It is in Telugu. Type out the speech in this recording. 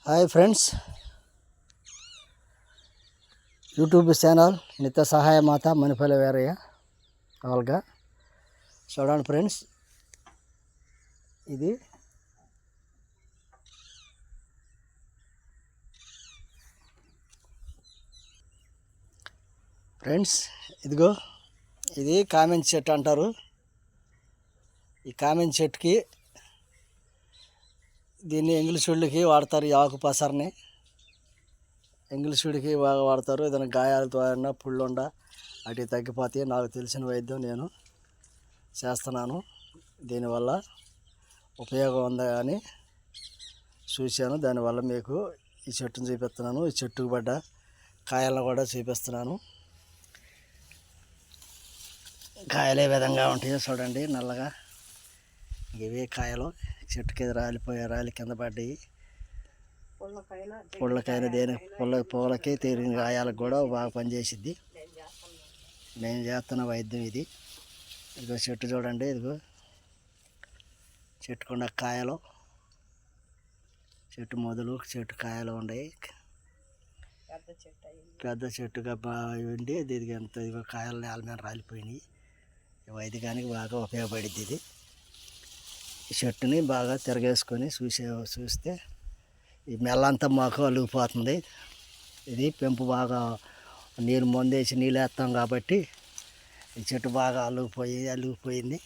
హాయ్ ఫ్రెండ్స్, యూట్యూబ్ ఛానల్ నిత్య సహాయ మాత మణిపల్లి వేరయ్య వాళ్ళగా చూడండి ఫ్రెండ్స్. ఇది ఫ్రెండ్స్ ఇదిగో ఇది కామెంట్ చెట్టు అంటారు. ఈ కామెంట్ చెట్టుకి దీన్ని ఇంగ్లీష్ వాళ్ళకి వాడతారు. ఈ ఆకు పసరని ఇంగ్లీష్ వీడికి బాగా వాడతారు. ఏదైనా గాయాలతో అయినా పుళ్ళుండ అటు తగ్గిపోతాయి. నాకు తెలిసిన వైద్యం నేను చేస్తున్నాను. దీనివల్ల ఉపయోగం ఉందా అని చూశాను. దానివల్ల మీకు ఈ చెట్టును చూపిస్తున్నాను. ఈ చెట్టుకు పడ్డ కాయలను కూడా చూపిస్తున్నాను. కాయలు ఏ విధంగా ఉంటాయో చూడండి. నల్లగా ఇవే కాయలు చెట్టుకి రాలి కింద పడ్డాయి. పుల్లకైనా దేనికి పూలకి తిరిగిన గాయాలకు కూడా బాగా పనిచేసిద్ది. నేను చేస్తున్న వైద్యం ఇది. ఇదిగో చెట్టు చూడండి. ఇదిగో చెట్టుకున్న కాయలు, చెట్టు మొదలు చెట్టు కాయలు ఉన్నాయి. పెద్ద చెట్టుగా ఉండి దీనికి ఎంత ఇదిగో కాయలు నేల మీద రాలిపోయినాయి. వైద్యానికి బాగా ఉపయోగపడిద్ది ఇది. ఈ చెట్టుని బాగా తిరగేసుకొని చూస్తే ఈ మెల్లంతా మాకు అలిగిపోతుంది. ఇది పెంపు బాగా నీరు మందేసి నీళ్ళు వేస్తాం కాబట్టి ఈ చెట్టు బాగా అలిగిపోయింది.